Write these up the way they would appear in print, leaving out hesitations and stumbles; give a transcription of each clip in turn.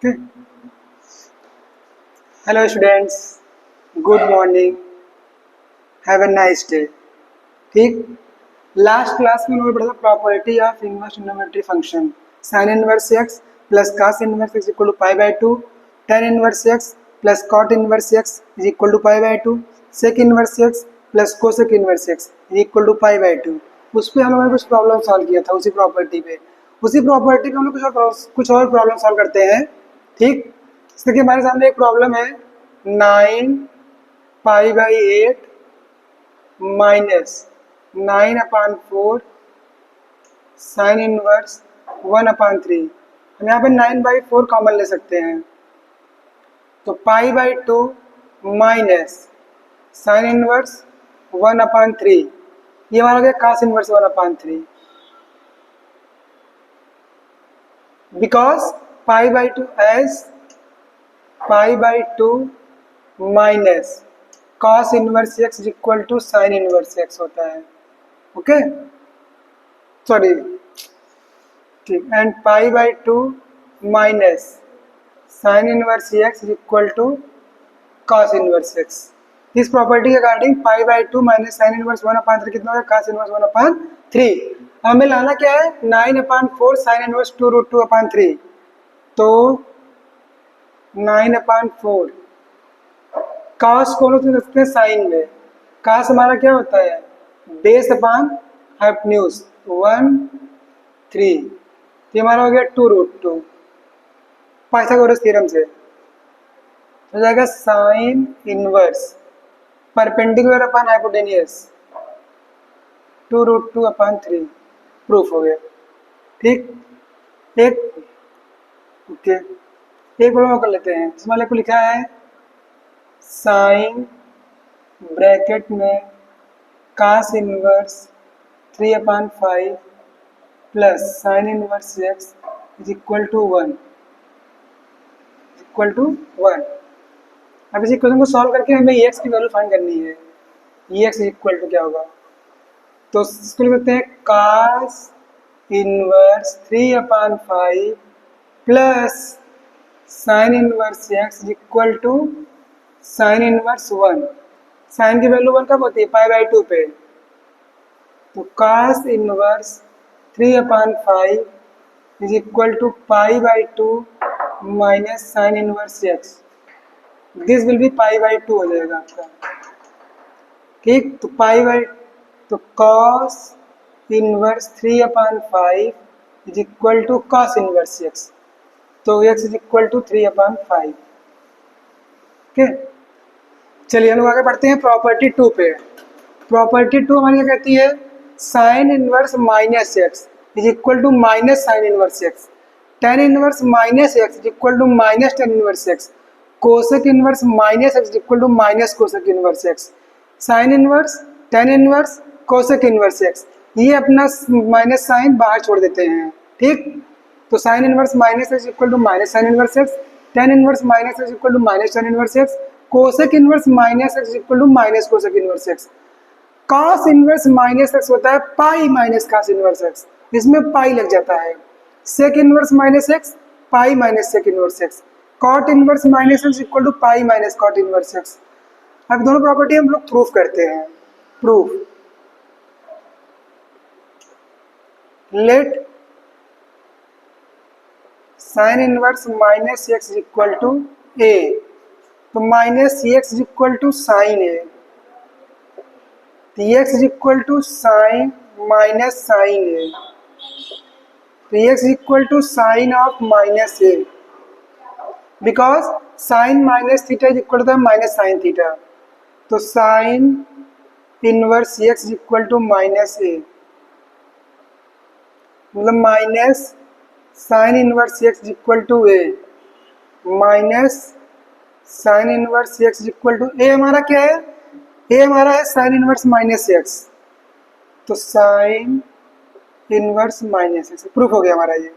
Okay. Hello students, good morning, have a nice day. ठीक, last class में उन्होंने पढ़ा था property of inverse trigonometry function. Sine inverse x plus cos inverse x equal to pi by two, tan inverse x plus cot inverse x is equal to pi by two, sec inverse x plus cosec inverse x is equal to pi by two. उस पर हम लोगों ने कुछ problem solve किया था, उसी property पे। उसी प्रॉपर्टी पे हम लोग कुछ और प्रॉब्लम सॉल्व करते हैं। ठीक, इसलिए हमारे सामने एक प्रॉब्लम है, 9 pi by 8 minus 9/4 sign inverse 1/3। हम यहाँ पे 9/4 कॉमन ले सकते हैं, तो pi by 2 minus sine inverse 1/3, ये हमारा हो गया cos inverse 1/3। Because pi by 2 as pi by 2 minus cos inverse x is equal to sine inverse X होता है। ओके, सॉरी, ठीक, and pi by 2 minus sine inverse x is equal to cos inverse X. इस property के according pi by 2 minus sine inverse 1/3 कितना होगा, cos inverse 1/3। हमें लाना क्या है, 9/4 साइन इनवर्स 2√2/3, तो 9/4 कास को लोग रखते हैं साइन में। कास हमारा क्या होता है, बेस अपान हाइपोटेन्यूज 1/3, ये हमारा हो गया 2√2 पाइथागोरस थ्योरम से। हो जाएगा साइन इनवर्स परपेंडिकुलर अपान हाइपोटेन्यूज 2√2/3, प्रूफ हो गया। ठीक, एक ओके, एक प्रॉब्लम कर लेते हैं। इसमें वाले को लिखा है साइन ब्रैकेट में cos inverse 3/5 plus sine inverse x is equal to 1। अब इस इक्वेशन को सॉल्व करके हमें एक्स की वैल्यू फाइंड करनी है। एक्स इज इक्वल टू क्या होगा, तो इसको लिखते हैं cos inverse 3/5 plus sine inverse x is equal to sine inverse 1। Sine की वैल्यू 1 कब होती है, पाई बाई 2 पे, तो cos inverse 3/5 is equal to pi by 2 minus sine inverse x. This will be pi by 2 हो जाएगा आपका। ठीक, तो पाई बाई, तो cos inverse 3/5 is equal to cos inverse x, तो x is equal to 3/5। Okay, चलिए हम लोग आगे बढ़ते हैं प्रॉपर्टी 2 पे। प्रॉपर्टी 2 हमारी क्या कहती है, sine inverse minus x is equal to minus sine inverse x, tan inverse minus x is equal to minus tan inverse x, cosec inverse minus x is equal to minus cosec inverse x, sine inverse tan inverse cosec inverse x. ये अपना minus sign बाहर छोड़ देते हैं। ठीक, तो sine inverse minus x equal to minus sine inverse x, tan inverse minus x equal to minus tan inverse x, cosec inverse minus x equal to minus cosec inverse x. Cos inverse minus x होता है pi minus cos inverse x, इसमें pi लग जाता है। Sec inverse minus x pi minus sec inverse x, cot inverse minus x equal to pi minus cot inverse x. अब दोनों property हम लोग प्रूफ करते हैं। Proof, let sine inverse minus x equal to a, तो minus x equal to sine a, तो x is equal to sine minus sine a, तो x equal to sine of minus a, because sine minus theta is equal to minus sine theta, तो sine inverse x is equal to minus a, मतलब minus sine inverse x is equal to a minus sine inverse x is equal to a. हमारा क्या है, a हमारा है sine inverse minus x, तो sine inverse minus x proof हो गया हमारा। ये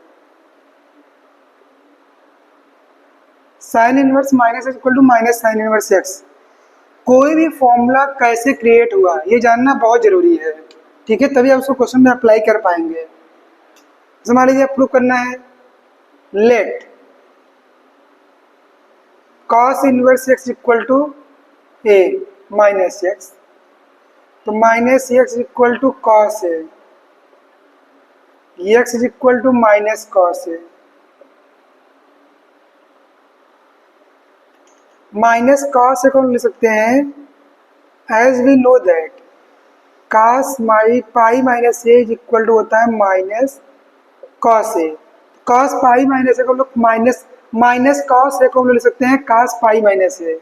sine inverse minus x equal to minus sine inverse x. कोई भी फॉर्मूला कैसे क्रिएट हुआ ये जानना बहुत जरूरी है। ठीक है, तभी आप उसको क्वेश्चन में अप्लाई कर पाएंगे। मान लीजिए प्रूफ करना है, let cos inverse x equal to a minus x, तो minus x equal to cos a, x is equal to minus cos a. Minus cos a को हम लिख सकते हैं as we know that cos pi minus a is equal to होता है minus cos a. Cos pi minus a को हम लोग माइनस कॉस ए को हम लोग लिख सकते हैं कॉस पाई माइनस ए।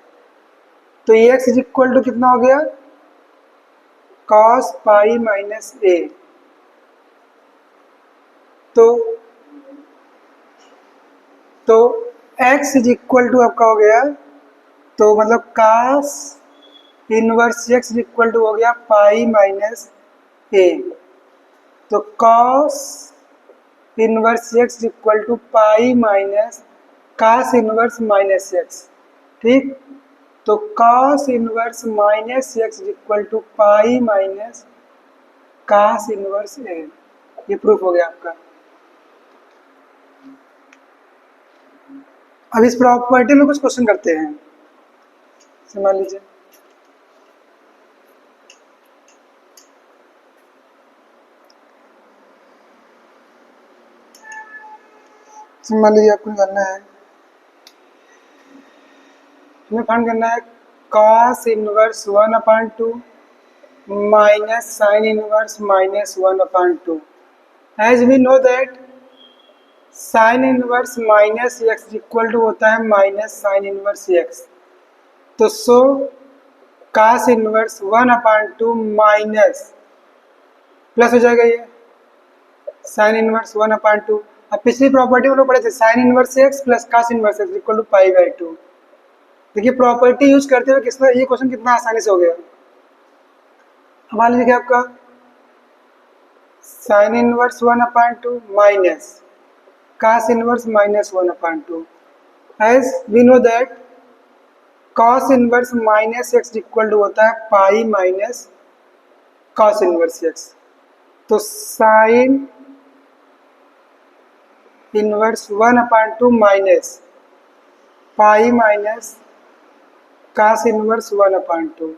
तो एक्स इज इक्वल टू कितना हो गया, कॉस पाई माइनस ए। तो x इज इक्वल टू आपका हो गया, तो मतलब cos inverse x is equal to हो गया पाई माइनस ए। तो cos inverse x is equal to pi minus cos inverse minus x, ठीक। तो cos inverse minus x is equal to pi minus cos inverse a. ये proof हो गया आपका। अब इस प्रॉपर्टी में कुछ क्वेश्चन करते हैं। मान लीजिए आपको करना है, तुम्हें फाइंड करना है cos inverse 1/2 minus sine inverse minus 1/2। As we know that sine inverse minus x equal to होता है माइनस साइन इनवर्स एक्स। तो so cos inverse 1/2 minus plus हो जाएगा ये साइन इनवर्स 1/2। अब पिछली प्रॉपर्टी में लोग पढ़े थे sine inverse x plus cos inverse x equal to पाई/2। देखिए प्रॉपर्टी यूज करते हुए कितना ये क्वेश्चन कितना आसानी से हो गया। अब मान लीजिए आपका sign inverse 1/2 minus cos inverse minus 1/2। As we know that cos inverse minus x equal to होता है pi minus cos inverse x। तो sin inverse 1/2 minus pi minus cos inverse 1/2।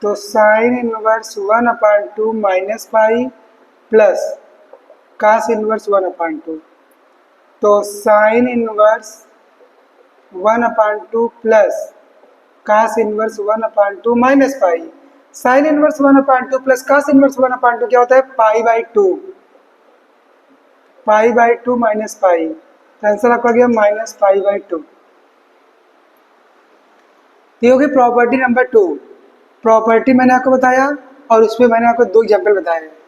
तो sin inverse 1/2 minus pi plus cos inverse 1/2। तो sine inverse 1/2 plus cos inverse 1/2 minus pi. Sine inverse 1/2 plus cos inverse 1/2 क्या होता है पाई/2, पाई/2 minus pi. तो answer आपका गया minus पाई/2। ये होगी प्रॉपर्टी नंबर 2। प्रॉपर्टी मैंने आपको बताया और उसमें मैंने आपको 2 एग्जाम्पल बताए।